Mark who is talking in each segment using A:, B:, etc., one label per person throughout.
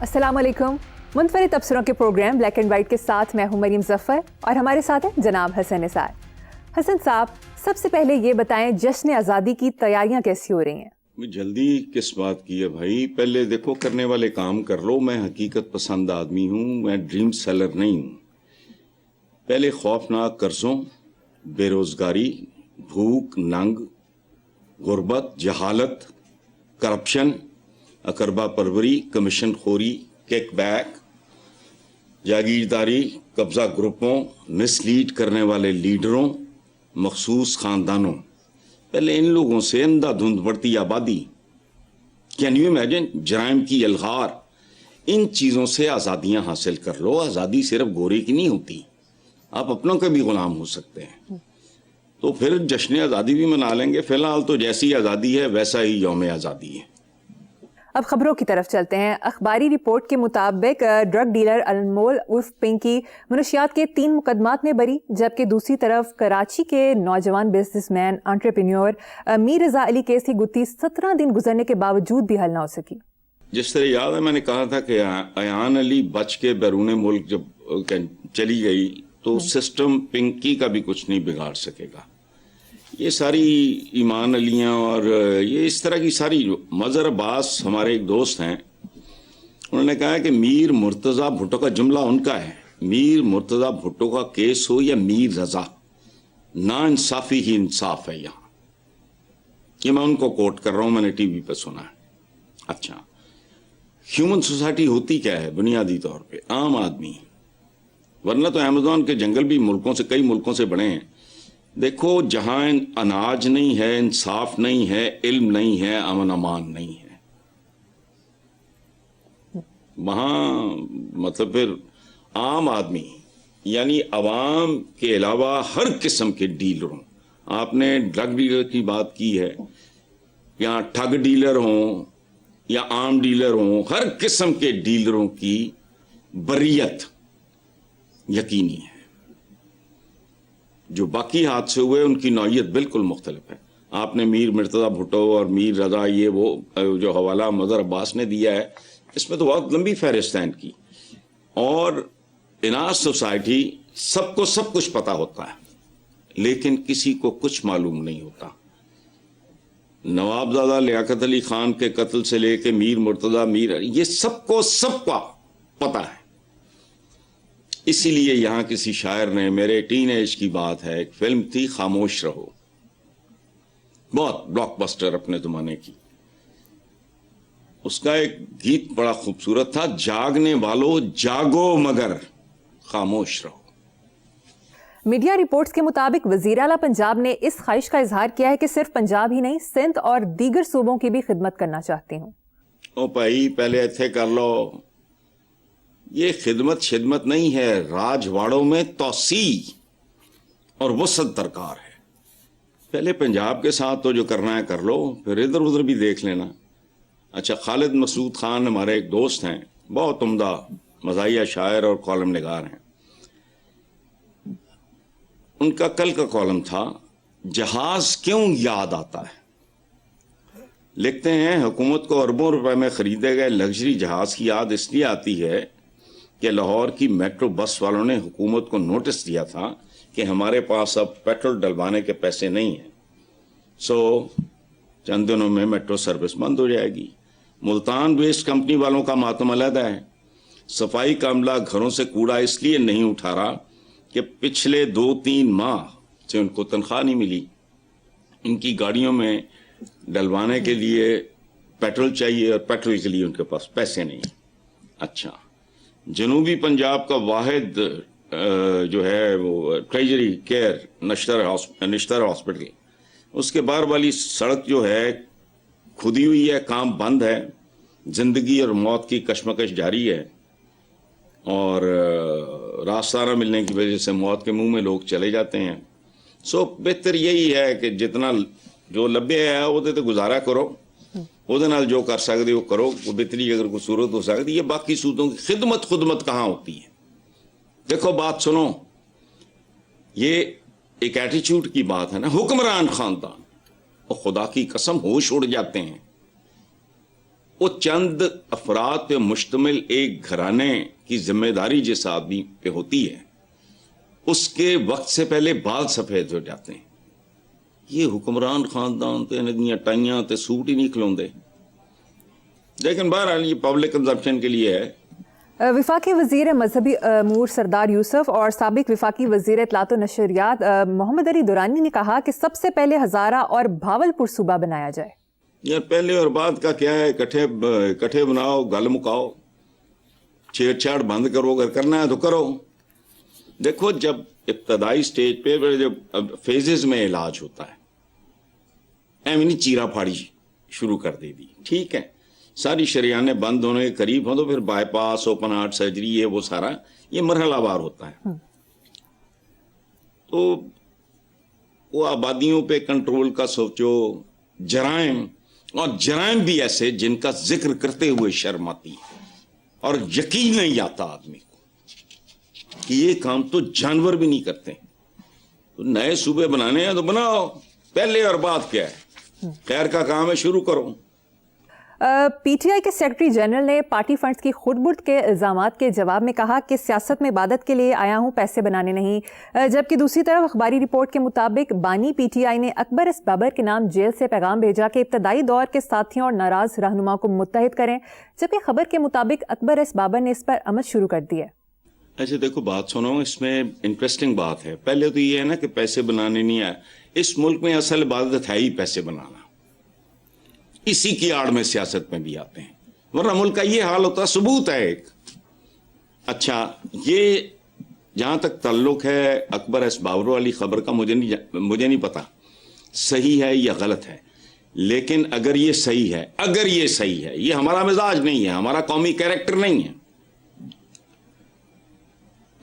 A: السلام علیکم. منفرد تبصروں کے پروگرام بلیک اینڈ وائٹ کے ساتھ میں ہوں مریم ظفر اور ہمارے ساتھ ہیں جناب حسن نثار. حسن صاحب، سب سے پہلے یہ بتائیں جشن آزادی کی تیاریاں کیسی ہو رہی ہیں؟
B: جلدی کس بات کی ہے بھائی؟ پہلے دیکھو کرنے والے کام کر لو. میں حقیقت پسند آدمی ہوں، میں ڈریم سیلر نہیں ہوں. پہلے خوفناک قرضوں، بے روزگاری، بھوک، ننگ، غربت، جہالت، کرپشن، اقربا پروری، کمیشن خوری، کیک بیک، جاگیرداری، قبضہ گروپوں، مس لیڈ کرنے والے لیڈروں، مخصوص خاندانوں، پہلے ان لوگوں سے اندھا دھند بڑھتی آبادی، کین یو امیجن، جرائم کی الغار، ان چیزوں سے آزادیاں حاصل کر لو. آزادی صرف گورے کی نہیں ہوتی، آپ اپنوں کے بھی غلام ہو سکتے ہیں. تو پھر جشن آزادی بھی منا لیں گے. فی الحال تو جیسی آزادی ہے ویسا ہی یوم آزادی ہے.
A: اب خبروں کی طرف چلتے ہیں. اخباری رپورٹ کے مطابق ڈرگ ڈیلر انمول عرف پنکی منشیات کے 3 مقدمات میں بری، جبکہ دوسری طرف کراچی کے نوجوان بزنس مین انٹرپرینیور میر رضا علی کیس کی گتھی 17 دن گزرنے کے باوجود بھی حل نہ ہو سکی.
B: جس طرح یاد ہے میں نے کہا تھا کہ ایان علی بچ کے بیرون ملک جب چلی گئی تو سسٹم پنکی کا بھی کچھ نہیں بگاڑ سکے گا. یہ ساری ایمان علیاں اور یہ اس طرح کی ساری، مظہر عباس ہمارے ایک دوست ہیں، انہوں نے کہا کہ میر مرتضی بھٹو کا جملہ ان کا ہے، میر مرتضی بھٹو کا کیس ہو یا میر رضا، نا انصافی ہی انصاف ہے یہاں. یہ میں ان کو کوٹ کر رہا ہوں، میں نے ٹی وی پہ سنا ہے. اچھا، ہیومن سوسائٹی ہوتی کیا ہے بنیادی طور پہ؟ عام آدمی. ورنہ تو ایمیزون کے جنگل بھی کئی ملکوں سے بڑے ہیں. دیکھو، جہاں اناج نہیں ہے، انصاف نہیں ہے، علم نہیں ہے، امن امان نہیں ہے، وہاں مطلب پھر عام آدمی یعنی عوام کے علاوہ ہر قسم کے ڈیلروں، آپ نے ڈرگ ڈیلر کی بات کی ہے، یا ٹھگ ڈیلر ہوں یا عام ڈیلر ہوں، ہر قسم کے ڈیلروں کی بریت یقینی ہے. جو باقی حادثے ہوئے ان کی نوعیت بالکل مختلف ہے. آپ نے میر مرتضی بھٹو اور میر رضا، یہ وہ جو حوالہ مظہر عباس نے دیا ہے، اس میں تو بہت لمبی فہرست ہے ان کی. اور ان آر سوسائٹی سب کو سب کچھ پتا ہوتا ہے، لیکن کسی کو کچھ معلوم نہیں ہوتا. نوابزادہ لیاقت علی خان کے قتل سے لے کے میر مرتضی، یہ سب کو سب کا پتا ہے. اسی لیے یہاں کسی شاعر نے، میرے ٹین ایج کی بات ہے، ایک فلم تھی خاموش رہو، بہت بلاک بسٹر اپنے زمانے کی. اس کا ایک گیت بڑا خوبصورت تھا، جاگنے والو جاگو مگر خاموش رہو.
A: میڈیا رپورٹس کے مطابق وزیر اعلیٰ پنجاب نے اس خواہش کا اظہار کیا ہے کہ صرف پنجاب ہی نہیں، سندھ اور دیگر صوبوں کی بھی خدمت کرنا چاہتے ہوں.
B: او بھائی، پہلے ایتھے کر لو. یہ خدمت نہیں ہے، راجواڑوں میں توسیع اور وسعت درکار ہے. پہلے پنجاب کے ساتھ تو جو کرنا ہے کر لو، پھر ادھر ادھر بھی دیکھ لینا. اچھا، خالد مسعود خان ہمارے ایک دوست ہیں، بہت عمدہ مزاحیہ شاعر اور کالم نگار ہیں. ان کا کل کا کالم تھا، جہاز کیوں یاد آتا ہے. لکھتے ہیں، حکومت کو اربوں روپے میں خریدے گئے لگژری جہاز کی یاد اس لیے آتی ہے کہ لاہور کی میٹرو بس والوں نے حکومت کو نوٹس دیا تھا کہ ہمارے پاس اب پیٹرول ڈلوانے کے پیسے نہیں ہیں، سو چند دنوں میں میٹرو سروس بند ہو جائے گی. ملتان ویسٹ کمپنی والوں کا ماتم علیحدہ ہے. صفائی کا عملہ گھروں سے کوڑا اس لیے نہیں اٹھا رہا کہ پچھلے 2-3 ماہ سے ان کو تنخواہ نہیں ملی. ان کی گاڑیوں میں ڈلوانے کے لیے پیٹرول چاہیے اور پیٹرول کے لیے ان کے پاس پیسے نہیں. اچھا، جنوبی پنجاب کا واحد جو ہے وہ ٹریجری کیئر نشتر ہاسپٹل، اس کے باہر والی سڑک جو ہے کھدی ہوئی ہے، کام بند ہے. زندگی اور موت کی کشمکش جاری ہے، اور راستہ نہ ملنے کی وجہ سے موت کے منہ میں لوگ چلے جاتے ہیں. سو بہتر یہی ہے کہ جتنا جو لبے ہے وہ تے گزارا کرو، وہ جو کر سکتے وہ کرو. وہ بہتری اگر کوئی صورت ہو سکتی، یہ باقی صورتوں کی خدمت کہاں ہوتی ہے. دیکھو بات سنو، یہ ایک ایٹیچیوڈ کی بات ہے نا. حکمران خاندان، اور خدا کی قسم ہوش اڑ جاتے ہیں. وہ چند افراد پہ مشتمل ایک گھرانے کی ذمہ داری جس آدمی پہ ہوتی ہے اس کے وقت سے پہلے بال سفید ہو جاتے ہیں. یہ حکمران خاندان تے ندیاں ٹائیاں تے سوٹ ہی نہیں کھلوندے. لیکن بہرحال یہ پبلک کنزمپشن کے لیے ہے.
A: وفاقی وزیر مذہبی امور سردار یوسف اور سابق وفاقی وزیر اطلاعات و نشریات محمد علی دورانی نے کہا کہ سب سے پہلے ہزارہ اور بھاولپور صوبہ بنایا جائے.
B: یار پہلے اور بعد کا کیا ہے؟ کٹھے بناؤ، گل مکاؤ، چھیڑ چھاڑ بند کرو، اگر کرنا ہے تو کرو. دیکھو جب ابتدائی سٹیج پہ جب فیزز میں علاج ہوتا ہے ایمنی چیرا پھاڑی شروع کر دے دی، ٹھیک ہے، ساری شریانیں بند ہونے کے قریب ہوں تو پھر by pass, open heart surgery, یہ وہ سارا یہ مرحلہ وار ہوتا ہے. تو وہ آبادیوں پہ کنٹرول کا سوچو، جرائم، اور جرائم بھی ایسے جن کا ذکر کرتے ہوئے شرم آتی ہے اور یقین نہیں آتا آدمی کو کہ یہ کام تو جانور بھی نہیں کرتے. تو نئے صوبے بنانے ہیں تو بناؤ، پہلے اور بعد کیا ہے، خیر کا کام ہے، شروع کرو.
A: پی ٹی آئی کے سیکرٹری جنرل نے پارٹی فنڈز کی خود برد کے الزامات کے جواب میں کہا کہ سیاست میں عبادت کے لیے آیا ہوں، پیسے بنانے نہیں. جبکہ دوسری طرف اخباری رپورٹ کے مطابق بانی پی ٹی آئی نے اکبر ایس بابر کے نام جیل سے پیغام بھیجا کہ ابتدائی دور کے ساتھیوں اور ناراض رہنما کو متحد کریں، جبکہ خبر کے مطابق اکبر ایس بابر نے اس پر عمل شروع کر دیا.
B: ایسے دیکھو بات سنو، اس میں انٹرسٹنگ بات ہے. پہلے تو یہ ہے نا کہ پیسے بنانے نہیں آئے. اس ملک میں اصل عبادت ہے ہی پیسے بنانا، اسی کی آڑ میں سیاست میں بھی آتے ہیں، ورنہ ملک کا یہ حال ہوتا. ثبوت ہے ایک. اچھا، یہ جہاں تک تعلق ہے اکبر ایس بابر والی خبر کا، مجھے نہیں پتا صحیح ہے یا غلط ہے، لیکن اگر یہ صحیح ہے، یہ ہمارا مزاج نہیں ہے، ہمارا قومی کیریکٹر نہیں ہے.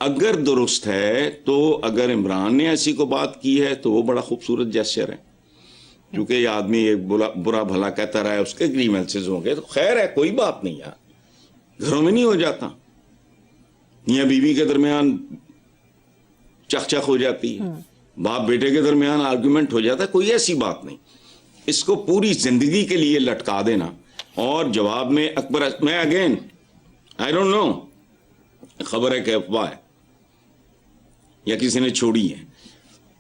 B: اگر درست ہے تو اگر عمران نے ایسی کو بات کی ہے تو وہ بڑا خوبصورت جیسچر ہے، کیونکہ یہ آدمی ایک برا بھلا کہتا رہا ہے، اس کے گریونسز ہوں گے تو خیر ہے، کوئی بات نہیں یار، گھروں میں نہیں ہو جاتا، میاں بیوی کے درمیان چخ ہو جاتی ہے، باپ بیٹے کے درمیان آرگومنٹ ہو جاتا ہے، کوئی ایسی بات نہیں. اس کو پوری زندگی کے لیے لٹکا دینا اور جواب میں میں اگین آئی ڈونٹ نو، خبر ہے کہ افواہ ہے یا کسی نے چھوڑی ہے،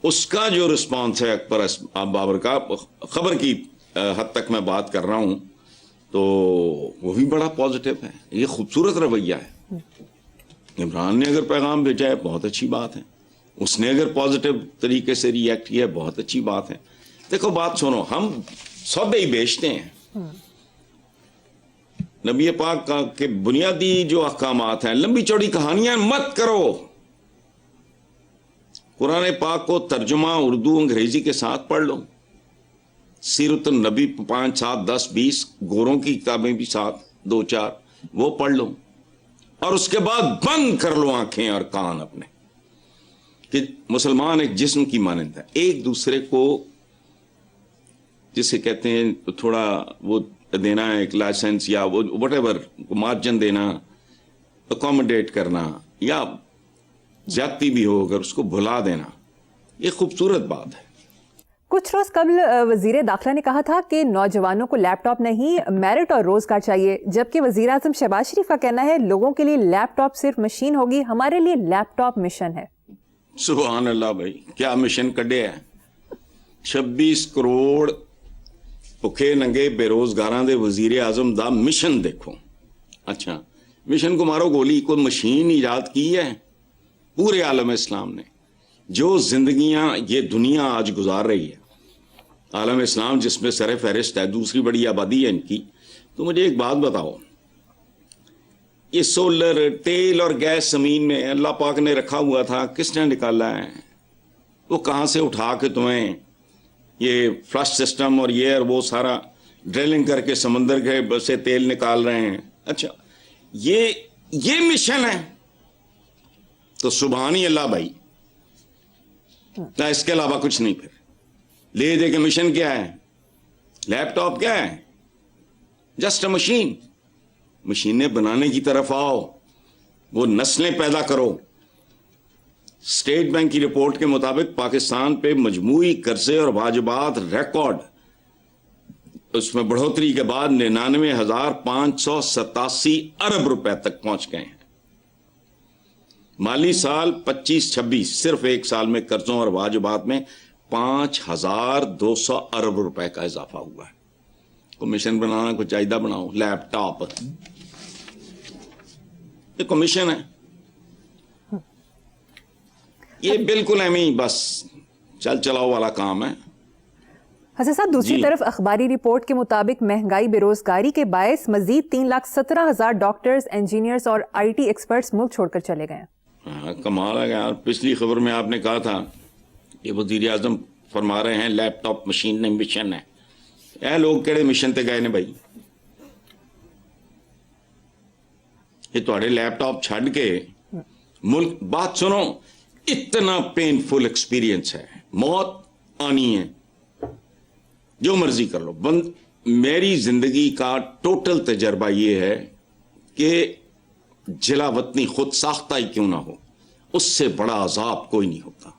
B: اس کا جو رسپانس ہے اکبر بابر کا، خبر کی حد تک میں بات کر رہا ہوں، تو وہ بھی بڑا پازیٹیو ہے. یہ خوبصورت رویہ ہے. عمران نے اگر پیغام بھیجا ہے بہت اچھی بات ہے، اس نے اگر پازیٹیو طریقے سے ری ایکٹ کیا ہے بہت اچھی بات ہے. دیکھو بات سنو، ہم سودے ہی بیچتے ہیں. نبی پاک کے بنیادی جو احکامات ہیں، لمبی چوڑی کہانیاں مت کرو. قرآن پاک کو ترجمہ اردو انگریزی کے ساتھ پڑھ لو، سیرت النبی 5 7 10 20 گوروں کی کتابیں بھی ساتھ 2 4 وہ پڑھ لو، اور اس کے بعد بند کر لو آنکھیں اور کان اپنے کہ مسلمان ایک جسم کی مانند ہے. ایک دوسرے کو جسے کہتے ہیں تھوڑا وہ دینا ہے، ایک لائسنس یا وٹ ایور مارجن دینا، اکوموڈیٹ کرنا، یا زیادتی بھی ہو اگر اس کو بھلا دینا، یہ خوبصورت بات ہے.
A: کچھ روز قبل وزیر داخلہ نے کہا تھا کہ نوجوانوں کو لیپ ٹاپ نہیں، میرٹ اور روزگار چاہیے، جبکہ وزیر اعظم شہباز شریف کا کہنا ہے لوگوں کے لیے لیپ ٹاپ صرف مشین ہوگی، ہمارے لیے لیپ ٹاپ مشن ہے.
B: سبحان اللہ بھائی، کیا مشن کڈے ہے. 26 کروڑ بھکھے ننگے بے روزگاراں دے وزیر اعظم دا مشن دیکھو. اچھا، مشن کو مارو گولی، کوئی مشین ایجاد کی ہے پورے عالم اسلام نے. جو زندگیاں یہ دنیا آج گزار رہی ہے، عالم اسلام جس میں سر فہرست ہے، دوسری بڑی آبادی ہے ان کی. تو مجھے ایک بات بتاؤ، یہ سولر، تیل اور گیس زمین میں اللہ پاک نے رکھا ہوا تھا، کس نے نکالا ہے؟ وہ کہاں سے اٹھا کے تمہیں یہ فلش سسٹم اور یہ اور وہ سارا ڈرلنگ کر کے سمندر کے سے تیل نکال رہے ہیں. اچھا، یہ مشن ہے تو سبحان ہی اللہ بھائی، نہ اس کے علاوہ کچھ نہیں. پھر لے دے کے مشن کیا ہے؟ لیپ ٹاپ کیا ہے؟ Just a machine. مشینیں بنانے کی طرف آؤ، وہ نسلیں پیدا کرو. اسٹیٹ بینک کی رپورٹ کے مطابق پاکستان پہ مجموعی قرضے اور واجبات ریکارڈ اس میں بڑھوتری کے بعد 99,587 ارب روپے تک پہنچ گئے ہیں. مالی سال 25-26 صرف ایک سال میں قرضوں اور واجبات میں 5,200 ارب روپے کا اضافہ ہوا ہے. کمیشن بنانا کو چاہیے بناؤ. لیپ ٹاپ یہ کمیشن ہے. یہ بالکل ایمی بس چل چلاؤ والا کام ہے.
A: حسن صاحب دوسری طرف اخباری رپورٹ کے مطابق مہنگائی بے روزگاری کے باعث مزید 3,17,000 ڈاکٹرز انجینئرز اور آئی ٹی ایکسپرٹس ملک چھوڑ کر چلے گئے.
B: کمال ہے یار. پچھلی خبر میں آپ نے کہا تھا یہ وزیر اعظم فرما رہے ہیں لیپ ٹاپ مشین نہیں مشن ہے. اے لوگ کہڑے مشن تے گئے نے بھائی؟ یہ تھوڑے لیپ ٹاپ چھڈ کے ملک بات سنو. اتنا پینفل ایکسپیرینس ہے. موت آنی ہے جو مرضی کر لو. میری زندگی کا ٹوٹل تجربہ یہ ہے کہ جلا وطنی خود ساختہ ہی کیوں نہ ہو اس سے بڑا عذاب کوئی نہیں ہوتا.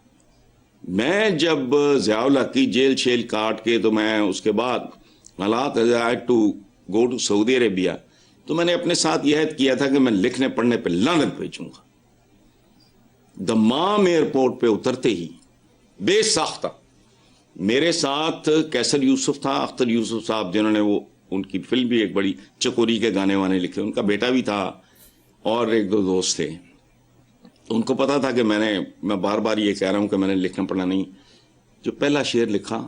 B: میں جب ضیاء الحق کی جیل شیل کاٹ کے تو میں اس کے بعد حالات to go to Saudi Arabia تو میں نے اپنے ساتھ یہ عہد کیا تھا کہ میں لکھنے پڑھنے پہ لعنت بھیجوں گا. دمام ایئرپورٹ پہ اترتے ہی بے ساختہ میرے ساتھ کیسر یوسف تھا, اختر یوسف صاحب جنہوں نے وہ ان کی فلم بھی ایک بڑی چکوری کے گانے وانے لکھے, ان کا بیٹا بھی تھا اور ایک دو دوست تھے. ان کو پتا تھا کہ میں بار بار یہ کہہ رہا ہوں کہ میں نے لکھنا پڑھنا نہیں. جو پہلا شعر لکھا,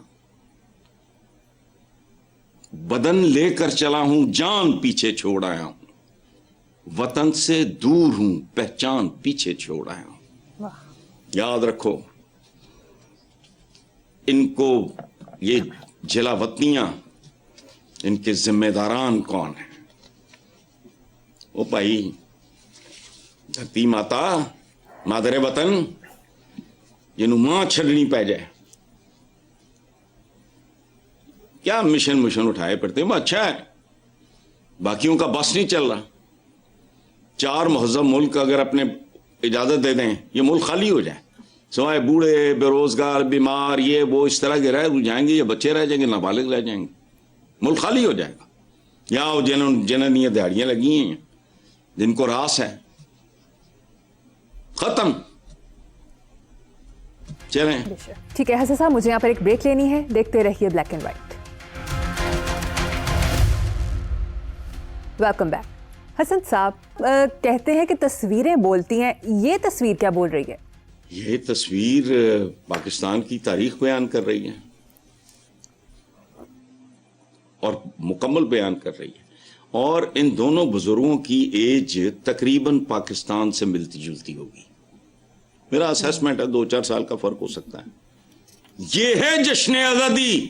B: بدن لے کر چلا ہوں جان پیچھے چھوڑ آیا ہوں, وطن سے دور ہوں پہچان پیچھے چھوڑ آیا ہوں. یاد رکھو ان کو, یہ جلا وطنیاں ان کے ذمہ داران کون ہیں؟ او بھائی دھرتی ماتا مادر وطن جنہوں ماں چھڑنی پہ جائے کیا مشن اٹھائے پڑتے ہیں. اچھا ہے باقیوں کا بس نہیں چل رہا. 4 مہذب ملک اگر اپنے اجازت دے دیں یہ ملک خالی ہو جائے, سوائے بوڑھے بے روزگار بیمار یہ وہ اس طرح کے رہ جائیں گے, یا بچے رہ جائیں گے, نابالغ رہ جائیں گے, ملک خالی ہو جائے گا. یا جنہوں نے دہاڑیاں لگی ہیں جن کو راس ہے ختم. چلیں
A: ٹھیک ہے حسن صاحب, مجھے یہاں پر ایک بریک لینی ہے. دیکھتے رہیے black and white. Welcome back. Hasan صاحب کہتے ہیں کہ تصویریں بولتی ہیں, یہ تصویر کیا بول رہی ہے؟
B: یہ تصویر پاکستان کی تاریخ بیان کر رہی ہے اور مکمل بیان کر رہی ہے. اور ان دونوں بزرگوں کی ایج تقریباً پاکستان سے ملتی جلتی ہوگی. میرا اسیسمنٹ ہے 2-4 سال کا فرق ہو سکتا ہے. یہ ہے جشن آزادی.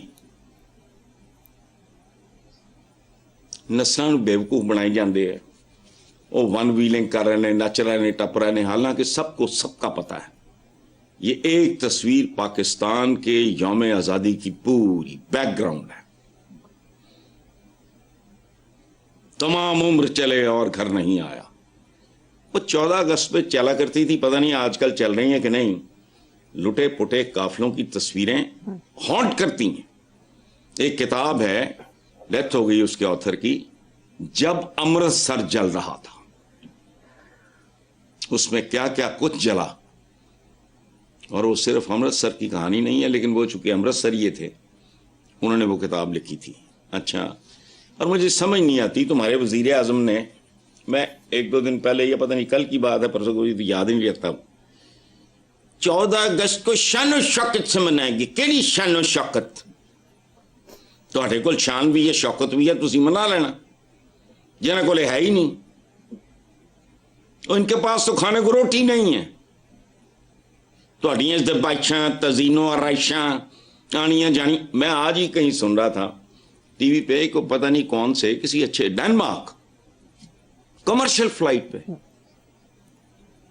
B: نسلاں بیوقوف بنائی جاندے ہیں, وہ ون ویلنگ کر رہے ہیں, نچ رہے ہیں, ٹپ رہے ہیں, حالانکہ سب کو سب کا پتہ ہے یہ ایک تصویر پاکستان کے یوم آزادی کی پوری بیک گراؤنڈ ہے. تمام عمر چلے اور گھر نہیں آیا. وہ 14 اگست پہ چلا کرتی تھی, پتہ نہیں آج کل چل رہی ہیں کہ نہیں. لٹے پٹے قافلوں کی تصویریں ہانٹ کرتی ہیں. ایک کتاب ہے, ڈیتھ ہو گئی اس کے آتھر کی, جب امرتسر جل رہا تھا. اس میں کیا کیا کچھ جلا, اور وہ صرف امرتسر کی کہانی نہیں ہے, لیکن وہ چونکہ امرتسر یہ تھے انہوں نے وہ کتاب لکھی تھی. اچھا, اور مجھے سمجھ نہیں آتی تمہارے وزیر اعظم نے, میں 1-2 دن پہلے, یہ پتہ نہیں کل کی بات ہے پرسوں کو, یاد ہی نہیں رکھتا, 14 اگست کو شان و شوکت سے منائے گی. کیڑی شان و شوکت؟ تہاڈے کول شان بھی ہے شوکت بھی ہے, تسی منا لینا. جنہاں کول ہے ہی نہیں, ان کے پاس تو کھانے کو روٹی نہیں ہے. تہاڈیاں دبائشاں تزئین و آرائشاں آنیاں جانی. میں آج ہی کہیں سن رہا تھا ٹی وی پہ, کو پتہ نہیں کون سے کسی اچھے ڈینمارک کمرشل فلائٹ پہ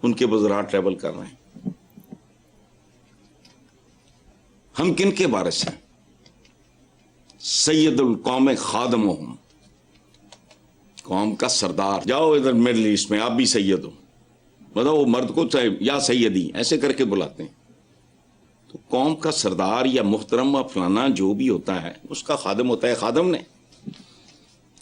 B: ان کے وزراء ٹریول کر رہے ہیں. ہم کن کے وارث ہیں؟ سید القوم خادمہم, قوم کا سردار. جاؤ ادھر مڈل ایسٹ میں, آپ بھی سید ہو, بتاؤ وہ مرد کو یا سیدی ایسے کر کے بلاتے ہیں. تو قوم کا سردار یا محترم فلانا جو بھی ہوتا ہے اس کا خادم ہوتا ہے. خادم نے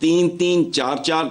B: 3-3, 4-4